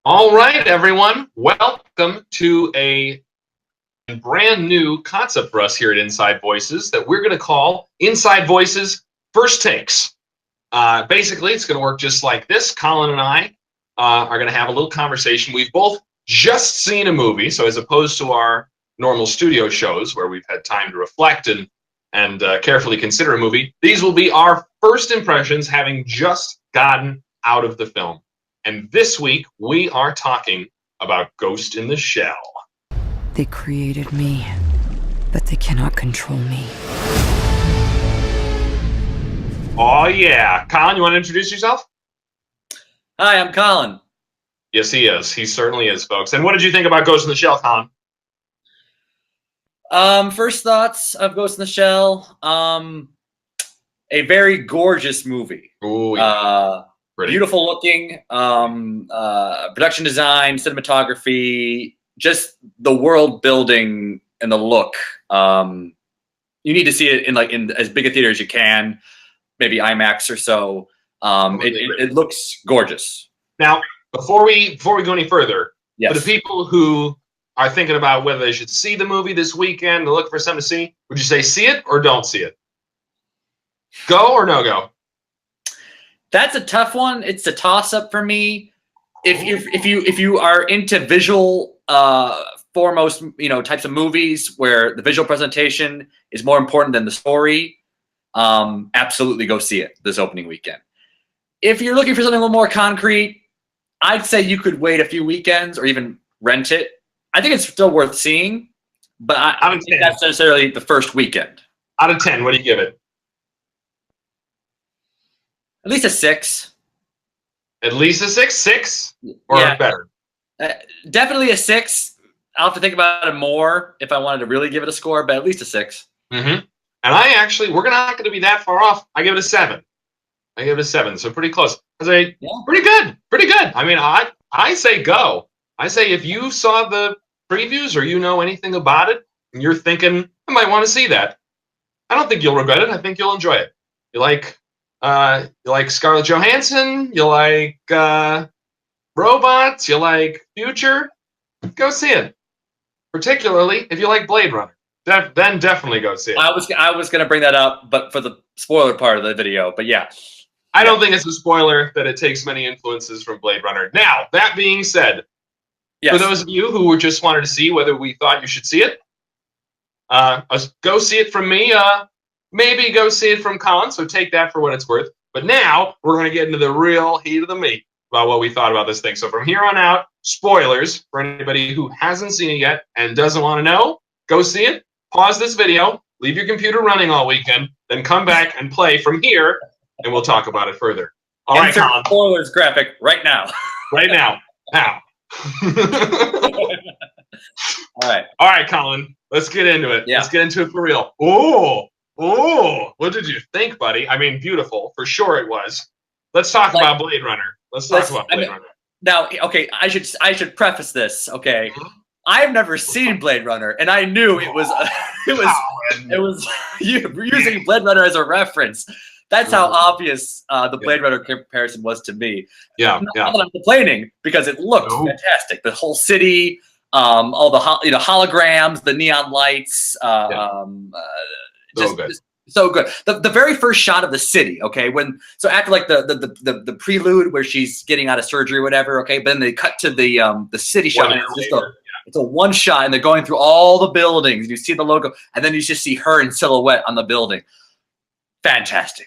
All right, everyone. Welcome to a brand new concept for us here at Inside Voices that we're going to call Inside Voices First Takes. Basically, it's going to work just like this. Colin and I are going to have a little conversation. We've both just seen a movie, so as opposed to our normal studio shows where we've had time to reflect and carefully consider a movie, these will be our first impressions having just gotten out of the film. And this week, we are talking about Ghost in the Shell. They created me, but they cannot control me. Oh, yeah. Colin, you want to introduce yourself? Hi, I'm Colin. Yes, he is. He certainly is, folks. And what did you think about Ghost in the Shell, Colin? First thoughts of Ghost in the Shell. A very gorgeous movie. Ooh, yeah. Beautiful looking, production design, cinematography, just the world building and the look. You need to see it in as big a theater as you can, maybe IMAX or so. It looks gorgeous. Now, before we go any further, yes. For the people who are thinking about whether they should see the movie this weekend to look for something to see, would you say see it or don't see it? Go or no go? That's a tough one. It's a toss-up for me. If you are into visual foremost, types of movies where the visual presentation is more important than the story, absolutely go see it this opening weekend. If you're looking for something a little more concrete, I'd say you could wait a few weekends or even rent it. I think it's still worth seeing, but I don't think that's necessarily the first weekend. Out of 10, what do you give it? At least a 6. At least a 6? 6? Or better? Definitely a 6. I'll have to think about it more if I wanted to really give it a score, but at least a 6. Mm-hmm. And we're not going to be that far off. I give it a 7. So pretty close. I say, pretty good. I mean, I say go. I say if you saw the previews or you know anything about it, and you're thinking, I might want to see that, I don't think you'll regret it. I think you'll enjoy it. You like Scarlett Johansson, you like robots, you like future, go see it. Particularly if you like Blade Runner, then definitely go see it. I was going to bring that up, but for the spoiler part of the video. But yeah, I don't think it's a spoiler that it takes many influences from Blade Runner. Now that being said, for those of you who just wanted to see whether we thought you should see it, go see it from me. Maybe go see it from Colin, so take that for what it's worth. But now we're going to get into the real heat of the meat about what we thought about this thing. So from here on out, spoilers for anybody who hasn't seen it yet and doesn't want to know, go see it, pause this video, leave your computer running all weekend, then come back and play from here, and we'll talk about it further. All right, Colin. Spoilers graphic right now. Right now. Now. All right, Colin. Let's get into it. Yeah. Let's get into it for real. Oh, what did you think, buddy? I mean, beautiful. For sure it was. Let's talk about Blade Runner. Let's talk about Blade Runner. Now, okay, I should preface this, okay? I've never seen Blade Runner, and I knew it was using Blade Runner as a reference. That's how obvious the Blade Runner comparison was to me. Yeah, Not that I'm complaining, because it looked fantastic. The whole city, all the holograms, the neon lights, so good. The very first shot of the city, okay, after like the prelude where she's getting out of surgery or whatever, okay, but then they cut to the city shot, and it's a one shot, and they're going through all the buildings, and you see the logo, and then you just see her in silhouette on the building. Fantastic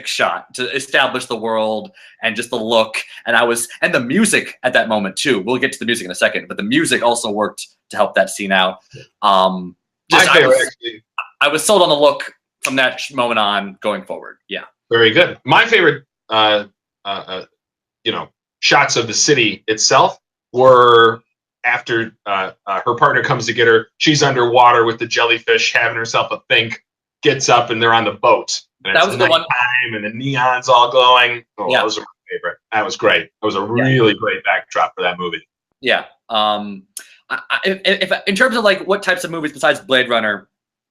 shot to establish the world and just the look, and the music at that moment too. We'll get to the music in a second, but the music also worked to help that scene out. I was sold on the look from that moment on going forward. Yeah. Very good. My favorite, shots of the city itself were after her partner comes to get her. She's underwater with the jellyfish, having herself a think, gets up, and they're on the boat. And that was the one time, and the neon's all glowing. Oh, yeah. That was my favorite. That was great. That was a really great backdrop for that movie. Yeah. If in terms of like what types of movies besides Blade Runner,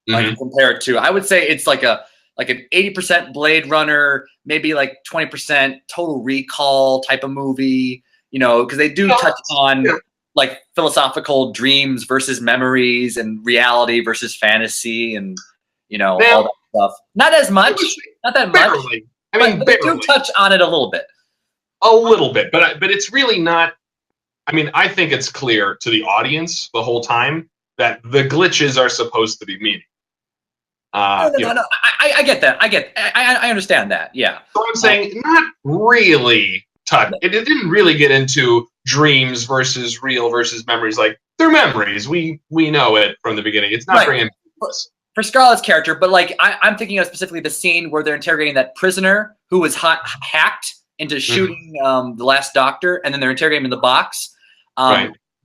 like compare it to, I would say it's like an 80% Blade Runner, maybe like 20% Total Recall type of movie. you know, because they do touch on like philosophical dreams versus memories and reality versus fantasy and, you know, all that stuff. Not as much, not that much. Barely. I mean, but they do touch on it a little bit. A little bit, but it's really not. I mean, I think it's clear to the audience the whole time that the glitches are supposed to be meaning. No. I get that. I understand that. Yeah. So I'm saying not really touch. It didn't really get into dreams versus real versus memories. Like they're memories. We know it from the beginning. It's not very ambiguous. For Scarlett's character, but like I'm thinking of specifically the scene where they're interrogating that prisoner who was hacked into shooting the last doctor, and then they're interrogating him in the box.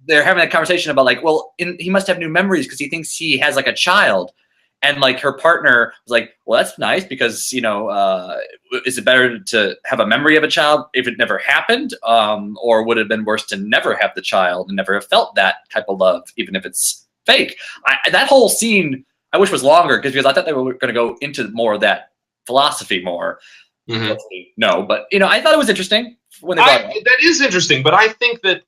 They're having a conversation about like, well, he must have new memories because he thinks he has like a child. And like her partner was like, well, that's nice because, you know, is it better to have a memory of a child if it never happened? Or would it have been worse to never have the child and never have felt that type of love, even if it's fake? That whole scene, I wish was longer because I thought they were going to go into more of that philosophy more. No, but, you know, I thought it was interesting when they brought it up. That is interesting, but I think that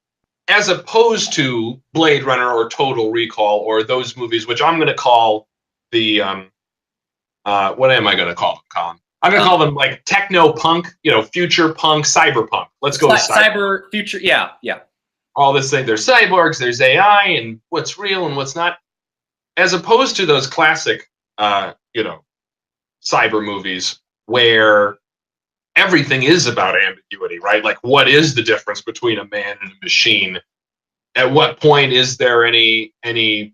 as opposed to Blade Runner or Total Recall or those movies, which I'm going to call the what am I going to call them, Colin? I'm going to call them like techno punk, you know, future punk, cyberpunk. Let's go with cyber future. Yeah. All this thing. There's cyborgs, there's AI, and what's real and what's not. As opposed to those classic, you know, cyber movies where everything is about ambiguity, right? Like, what is the difference between a man and a machine? At what point is there any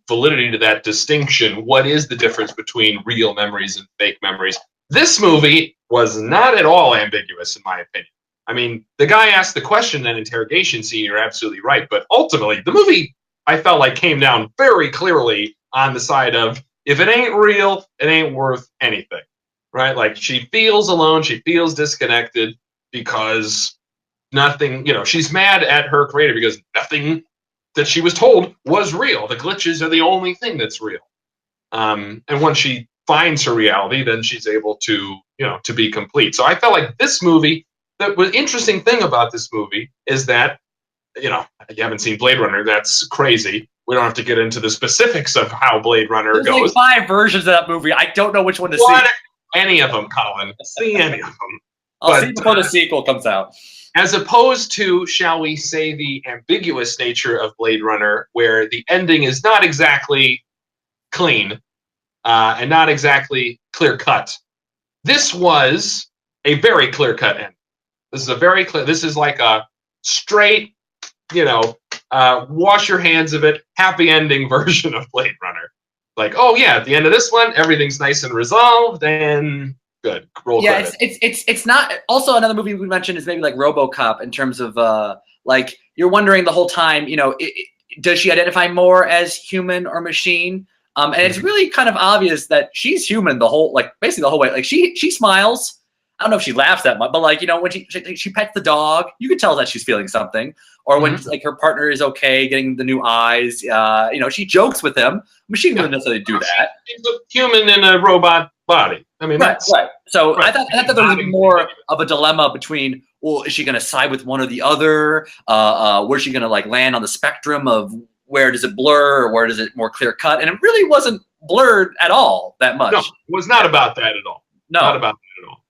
validity to that distinction? What is the difference between real memories and fake memories? This movie was not at all ambiguous, in my opinion. I mean, the guy asked the question in an interrogation scene, you're absolutely right. But ultimately, the movie, I felt like, came down very clearly on the side of, if it ain't real, it ain't worth anything, right? Like, she feels alone, she feels disconnected because nothing, you know, she's mad at her creator because nothing that she was told was real. The glitches are the only thing that's real. And once she finds her reality, then she's able to, you know, to be complete. So I felt like this movie, the interesting thing about this movie is that, you know, you haven't seen Blade Runner, that's crazy. We don't have to get into the specifics of how Blade Runner goes. There's like 5 versions of that movie. I don't know which one to see. Any of them, Colin. See any of them. I'll see before the sequel comes out. As opposed to, shall we say, the ambiguous nature of Blade Runner, where the ending is not exactly clean and not exactly clear-cut. This was a very clear-cut ending. This is a very clear. This is like a straight, you know, wash your hands of it, happy ending version of Blade Runner. Like, oh yeah, at the end of this one, everything's nice and resolved, and good. Roll credit. It's not. Also, another movie we mentioned is maybe like RoboCop in terms of like you're wondering the whole time, you know, does she identify more as human or machine? And it's really kind of obvious that she's human the whole, like basically the whole way. Like she smiles. I don't know if she laughs that much, but like, you know, when she pets the dog, you could tell that she's feeling something. Or when like her partner is okay, getting the new eyes, you know, she jokes with him. Machine wouldn't necessarily do that. She's a human in a robot body. I mean, right. So I thought there was more of a dilemma between, well, is she going to side with one or the other? Where's she going to like land on the spectrum of where does it blur or where does it more clear cut? And it really wasn't blurred at all that much. No, it was not about that at all. No, not about that at all.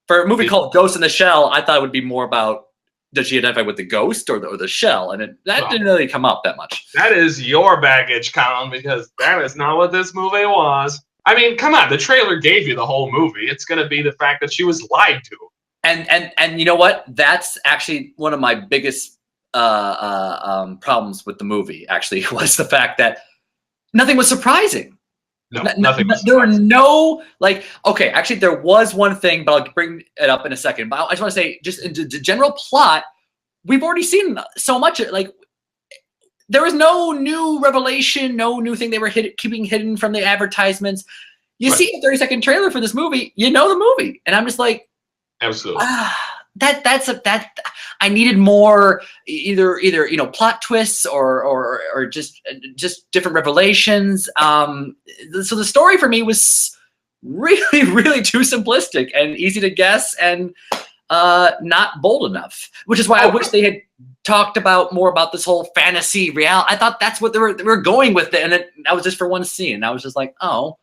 For a movie called Ghost in the Shell, I thought it would be more about, does she identify with the ghost or the shell? And that didn't really come up that much. That is your baggage, Colin, because that is not what this movie was. I mean, come on, the trailer gave you the whole movie. It's going to be the fact that she was lied to. And you know what? That's actually one of my biggest problems with the movie, actually, was the fact that nothing was surprising. No, nothing. There were no, like, okay, actually there was one thing, but I'll bring it up in a second. But I just want to say, just in the general plot, we've already seen so much. Like, there was no new revelation, no new thing they were keeping hidden from the advertisements. You see a 30-second trailer for this movie, you know the movie. And I'm just like, absolutely. I needed more, either you know, plot twists or just different revelations. So the story for me was really too simplistic and easy to guess, and not bold enough, which is why I wish they had talked about more about this whole fantasy reality. I thought that's what they were going with it, and that was just for one scene. And I was just like, oh,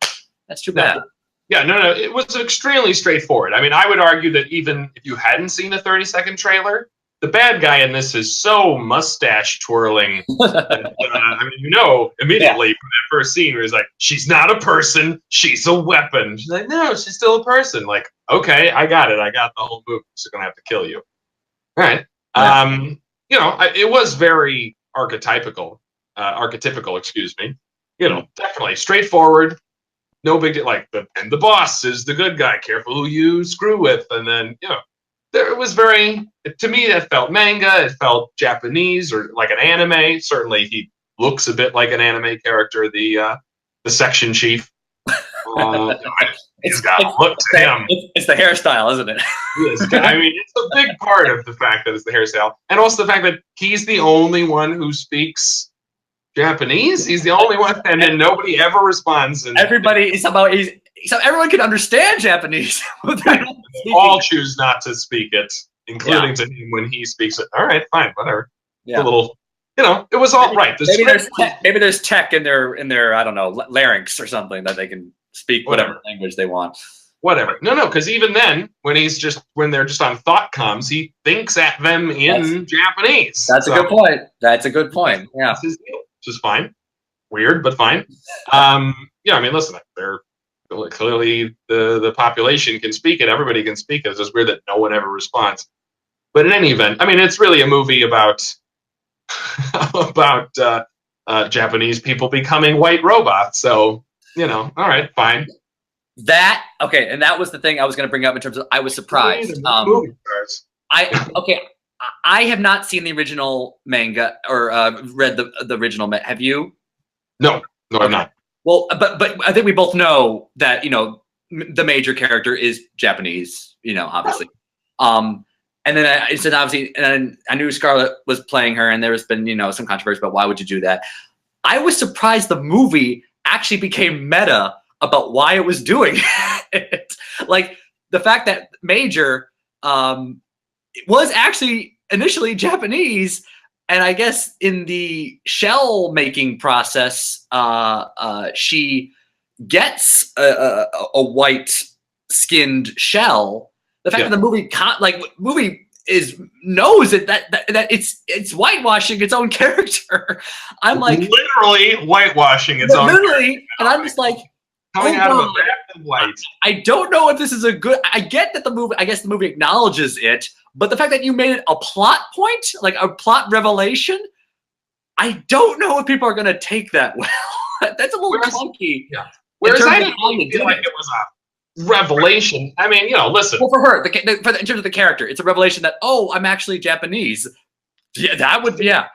that's too bad. Yeah, no, it was extremely straightforward. I mean, I would argue that even if you hadn't seen a 30-second trailer, the bad guy in this is so mustache twirling. That, I mean, you know immediately from that first scene where he's like, she's not a person, she's a weapon. She's like, no, she's still a person. Like, okay, I got it. I got the whole movie. She's going to have to kill you. All right. Yeah. You know, it was very archetypical, excuse me. You know, definitely straightforward. No big deal. Like, and the boss is the good guy. Careful who you screw with. And then, you know, it was very, to me, that felt manga. It felt Japanese or like an anime. Certainly, he looks a bit like an anime character, the section chief. He's got look to him. It's the hairstyle, isn't it? Yes, I mean, it's a big part of the fact that it's the hairstyle. And also the fact that he's the only one who speaks Japanese. He's the only one, and then nobody ever responds. And everybody is about so everyone can understand Japanese. All choose not to speak it, including to him when he speaks it. All right, fine, whatever. Yeah. A little, you know, it was all right. Maybe there's tech in their I don't know, larynx or something that they can speak whatever language they want. Whatever. No, because even then, when they're just on thought comms, he thinks at them in Japanese. That's a good point. That's a good point. Yeah. Which is fine. Weird, but fine. Yeah, I mean, listen, they're clearly the population can speak it. Everybody can speak it. It's just weird that no one ever responds. But in any event, I mean, it's really a movie about Japanese people becoming white robots. So, you know, all right, fine. And that was the thing I was going to bring up in terms of I was surprised. I have not seen the original manga or read the original. Have you? No, I'm not. Well, but I think we both know that, you know, the major character is Japanese, you know, obviously. And then I knew Scarlett was playing her, and there's been, you know, some controversy about why would you do that. I was surprised the movie actually became meta about why it was doing it. Like the fact that Major was actually initially Japanese, and I guess in the shell making process, she gets a white skinned shell. The fact that the movie knows that it's whitewashing its own character. I'm like literally whitewashing its own character. And I'm just like coming out of a bath of white. I don't know if this is a good. I get that I guess the movie acknowledges it, but the fact that you made it a plot point, like a plot revelation, I don't know if people are going to take that well. That's a little clunky. Yeah. Whereas I didn't feel like it was a revelation. I mean, you know, listen. Well, for her, in terms of the character, it's a revelation that, oh, I'm actually Japanese. Yeah, that would. Yeah.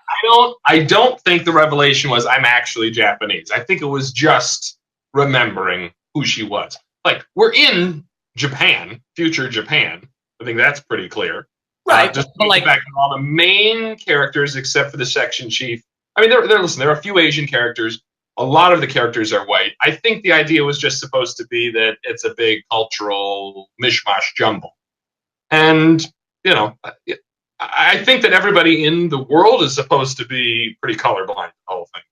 I don't think the revelation was I'm actually Japanese. I think it was just remembering who she was. Like, we're in Japan, future Japan. I think that's pretty clear. Right. Just like back to all the main characters except for the section chief. I mean, there are a few Asian characters. A lot of the characters are white. I think the idea was just supposed to be that it's a big cultural mishmash jumble. And, you know, I think that everybody in the world is supposed to be pretty colorblind, the whole thing.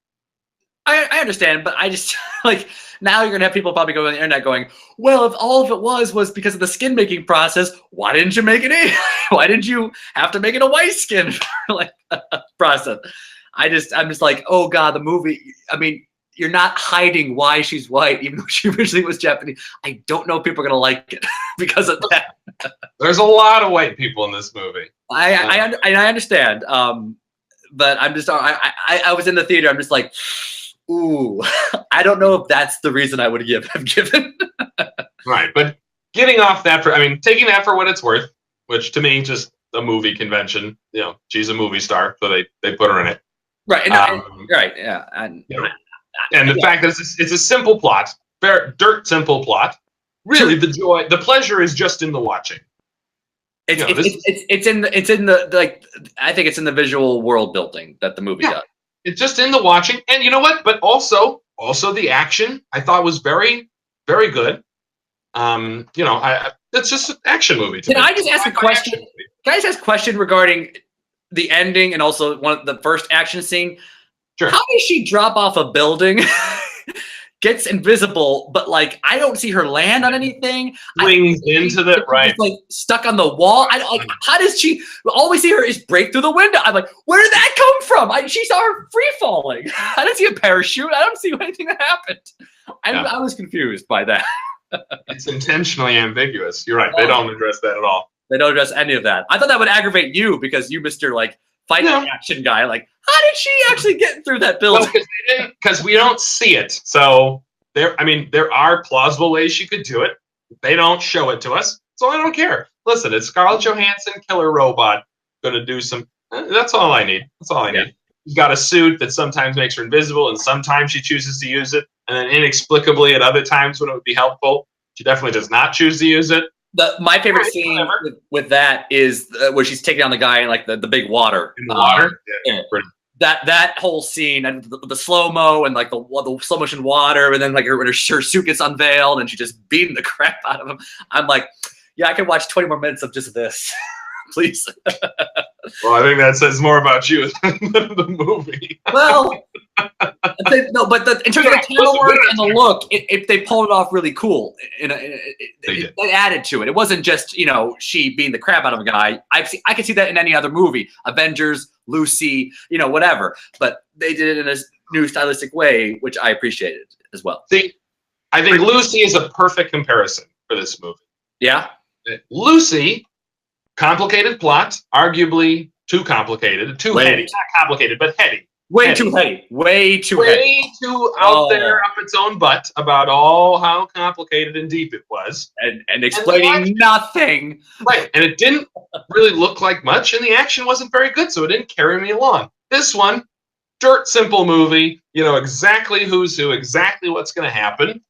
I understand, but I just, like, now you're going to have people probably go on the internet going, well, if all of it was because of the skin making process, why didn't you make it why did you have to make it a white skin like process? I'm just like, oh God, the movie, I mean, you're not hiding why she's white, even though she originally was Japanese. I don't know if people are going to like it because of that. There's a lot of white people in this movie. I understand. But I'm just, I was in the theater. I'm just like, ooh, I don't know if that's the reason I would have given. Right. But getting off that, taking that for what it's worth, which to me, just a movie convention, you know, she's a movie star, so they put her in it. Right. Right. Yeah. And the fact that it's a simple plot, very dirt simple plot. Really, the pleasure is just in the watching. It's in the like, I think it's in the visual world building that the movie does. It's just in the watching, and you know what? But also the action I thought was very, very good. You know, It's just an action movie. Can I just ask a question? Can I just ask a question regarding the ending and also the first action scene? Sure. How does she drop off a building, gets invisible, but like I don't see her land on anything? Swings into the right. Just, like stuck on the wall. How does she? All we see her is break through the window. I'm like, where did that come from? She saw her free falling. I didn't see a parachute. I don't see anything that happened. I was confused by that. It's intentionally ambiguous. You're right. They don't address that at all. They don't address any of that. I thought that would aggravate you because you, Mr. like fighting action guy. Like, how did she actually get through that building? Because we don't see it. So there are plausible ways she could do it. They don't show it to us, so I don't care. Listen, it's Scarlett Johansson, killer robot, going to do some. That's all I need. That's all I need. She's got a suit that sometimes makes her invisible, and sometimes she chooses to use it, and then inexplicably at other times when it would be helpful, she definitely does not choose to use it. My favorite scene with that is where she's taking on the guy in like the big water. In the water? That whole scene and the slow-mo and like the slow motion water, and then like her suit gets unveiled and she just beating the crap out of him. I'm like, yeah, I could watch 20 more minutes of just this. Please. Well, I think that says more about you than the movie. Well, no, but in terms of the camera work and the look, they pulled it off really cool. They added to it. It wasn't just she beating the crap out of a guy. I could see that in any other movie, Avengers, Lucy, whatever. But they did it in a new stylistic way, which I appreciated as well. See, I think Lucy is a perfect comparison for this movie. Yeah, Lucy. Complicated plot, arguably too complicated, too heady. Not complicated, but heady. Way too heady. Way too out there up its own butt about how complicated and deep it was. And explaining nothing. Right. And it didn't really look like much, and the action wasn't very good, so it didn't carry me along. This one, dirt simple movie, exactly who's who, exactly what's going to happen.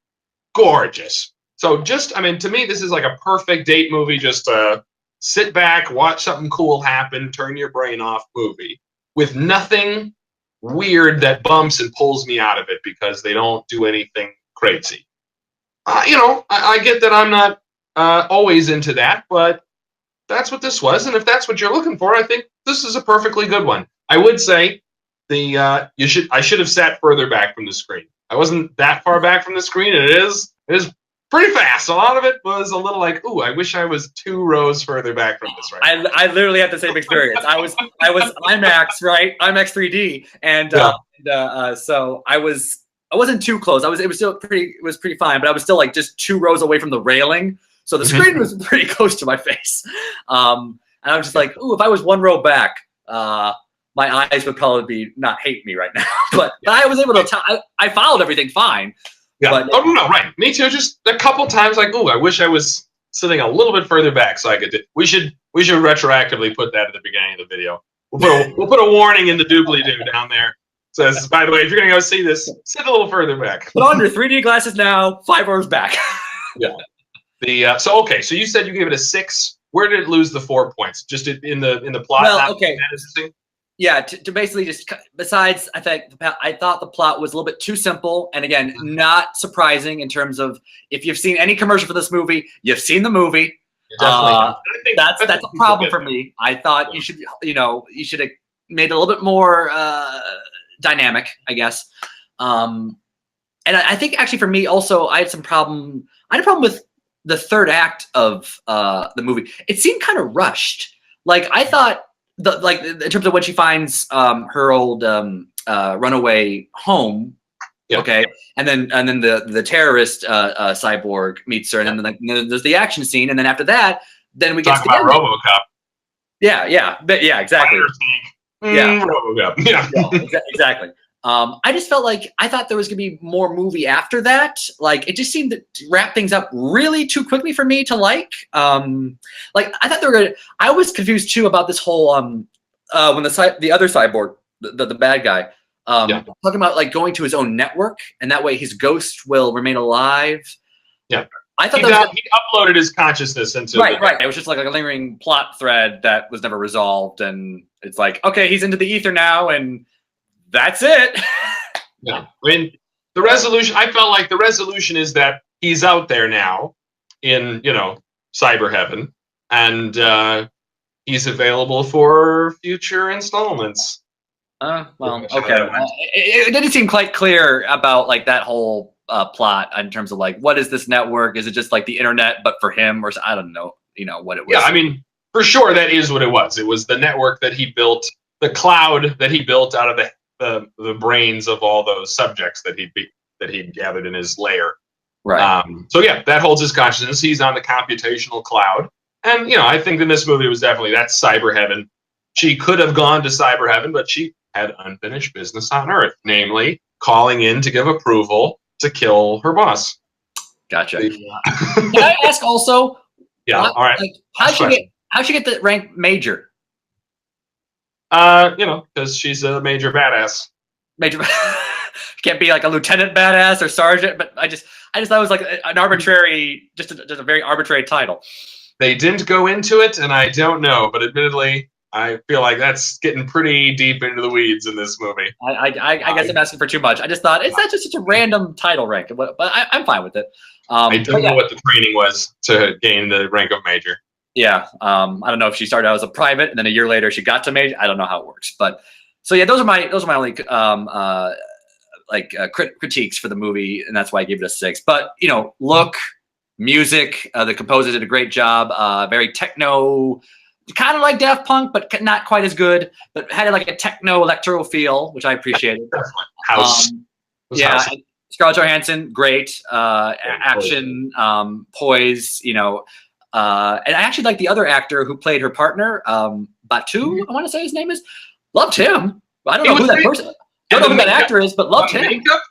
Gorgeous. So to me, this is like a perfect date movie, just sit back, watch something cool happen, turn your brain off movie with nothing weird that bumps and pulls me out of it because they don't do anything crazy. I get that I'm not always into that, but that's what this was. And if that's what you're looking for, I think this is a perfectly good one. I would say I should have sat further back from the screen. I wasn't that far back from the screen, and it is pretty fast. A lot of it was a little like, ooh, I wish I was 2 rows further back from this right now. I literally had the same experience. I was IMAX, right? IMAX 3D, and so I wasn't too close. It was pretty fine, but I was still like just 2 rows away from the railing, so the screen was pretty close to my face. And I was just like, ooh, if I was 1 row back, my eyes would probably not hate me right now. But I was able to. I followed everything fine. Yeah. But, no, right. Me too. Just a couple times, like, ooh, I wish I was sitting a little bit further back so I could. We should retroactively put that at the beginning of the video. We'll put a warning in the doobly-doo down there. It says, by the way, if you're gonna go see this, sit a little further back. Put on your 3D glasses now. 5 rows back. Yeah. So you said you gave it a 6. Where did it lose the 4 points? Just in the plot. Well, okay. Yeah, to basically just besides, I thought the plot was a little bit too simple, and again, not surprising in terms of if you've seen any commercial for this movie, you've seen the movie. That's a problem for me. I thought you should have made it a little bit more dynamic, I guess. And I think actually for me also, I had a problem with the third act of the movie. It seemed kind of rushed. Like I thought. In terms of when she finds her old runaway home, okay, and then the terrorist cyborg meets her, and then there's the action scene, and then after that, then we get to about RoboCop. Yeah, exactly. RoboCop. Yeah, exactly. I just felt like I thought there was gonna be more movie after that. Like it just seemed to wrap things up really too quickly for me to like. Like I thought they were gonna. I was confused too about this whole when the other cyborg, the bad guy, talking about like going to his own network, and that way his ghost will remain alive. Yeah. I thought he uploaded his consciousness into right. It was just like a lingering plot thread that was never resolved, and it's like, okay, he's into the ether now, and that's it. Yeah, I mean, the resolution. I felt like the resolution is that he's out there now, in Cyber Heaven, and he's available for future installments. Well, okay. It didn't seem quite clear about like that whole plot in terms of like what is this network? Is it just like the internet, but for him, or I don't know, what it was. Yeah, I mean, for sure, that is what it was. It was the network that he built, the cloud that he built out of the brains of all those subjects that he'd gathered in his lair. Right. So yeah, that holds his consciousness. He's on the computational cloud, and I think in this movie it was definitely that's Cyber Heaven. She could have gone to Cyber Heaven, but she had unfinished business on Earth, namely calling in to give approval to kill her boss. Gotcha. Can I ask also? Yeah. All right. Like, how'd she get the rank major? Because she's a major badass. Major can't be like a lieutenant badass or sergeant, but I just thought it was like an arbitrary, just a very arbitrary title. They didn't go into it, and I don't know, but admittedly, I feel like that's getting pretty deep into the weeds in this movie. I guess I'm asking for too much. I just thought it's not just such a random title rank, but I'm fine with it. I don't know what the training was to gain the rank of major. Yeah, I don't know if she started out as a private and then a year later she got to major. I don't know how it works, but so yeah, those are my only critiques for the movie, and that's why I gave it a 6. But look, music, the composer did a great job. Very techno. Kind of like Daft Punk, but not quite as good. But had like a techno electro feel, which I appreciated. House. House. Scarlett Johansson, great. Action, poise. And I actually like the other actor who played her partner, Batu. I want to say his name is. Loved him. I don't know who that person. Don't know who that actor is, but loved him. Makeup,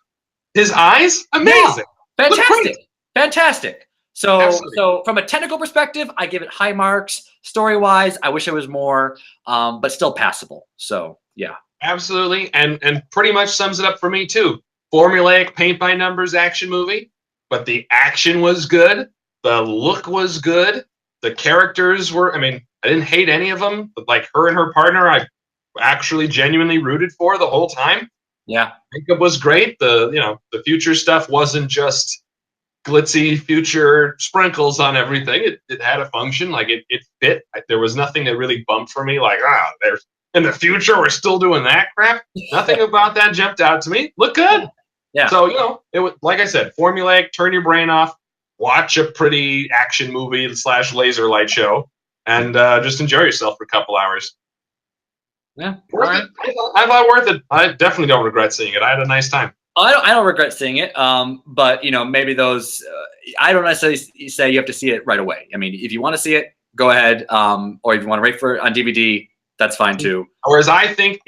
his eyes, amazing. Yeah, fantastic. So from a technical perspective, I give it high marks. Story-wise, I wish it was more, but still passable. So yeah, absolutely, and pretty much sums it up for me too. Formulaic, paint by numbers action movie, but the action was good, the look was good, the characters were. I mean, I didn't hate any of them, but like her and her partner, I actually genuinely rooted for the whole time. Yeah, makeup was great. The future stuff wasn't just glitzy future sprinkles on everything. It had a function, like it fit. There was nothing that really bumped for me, like there's in the future we're still doing that crap. Nothing about that jumped out to me. Look good. Yeah. So it was, like I said, formulaic, turn your brain off, watch a pretty action movie / laser light show, and just enjoy yourself for a couple hours. Yeah. Worth it. I thought worth it. I definitely don't regret seeing it. I had a nice time. I don't regret seeing it. But maybe those. I don't necessarily say you have to see it right away. I mean, if you want to see it, go ahead. Or if you want to wait for it on DVD, that's fine too. Whereas I think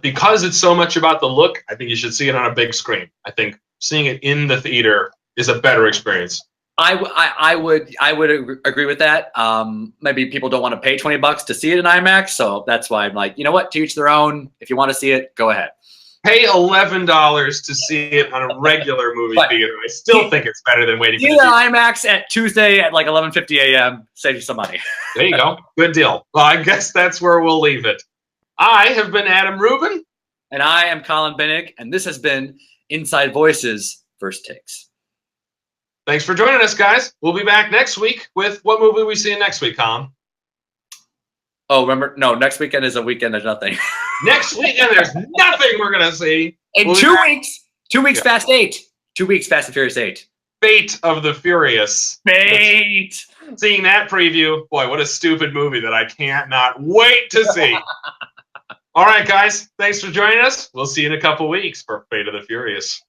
because it's so much about the look, I think you should see it on a big screen. I think seeing it in the theater is a better experience. I would agree with that. Maybe people don't want to pay $20 to see it in IMAX, so that's why I'm like, you know what? To each their own. If you want to see it, go ahead. Pay $11 to see it on a regular movie theater. I still think it's better than waiting for the IMAX at Tuesday at like 11:50 a.m. Save you some money. There you go. Good deal. Well, I guess that's where we'll leave it. I have been Adam Rubin. And I am Colin Binnick, and this has been Inside Voices First Takes. Thanks for joining us, guys. We'll be back next week with what movie we see next week, Colin? Oh, remember? No, next weekend is a weekend. There's nothing. Next weekend, there's nothing we're going to see. In 2 weeks. 2 weeks, yeah. Fast 8. 2 weeks, Fast and Furious 8. Fate of the Furious. Fate. Seeing that preview, boy, what a stupid movie that I can't not wait to see. All right, guys. Thanks for joining us. We'll see you in a couple weeks for Fate of the Furious.